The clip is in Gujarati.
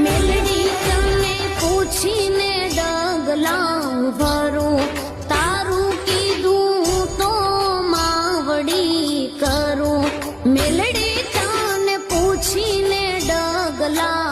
મેલડી તને પૂછીને ડગલા ભરું, તારું કીધું તો માવડી કરું. મેલડી તને પૂછીને ડગલા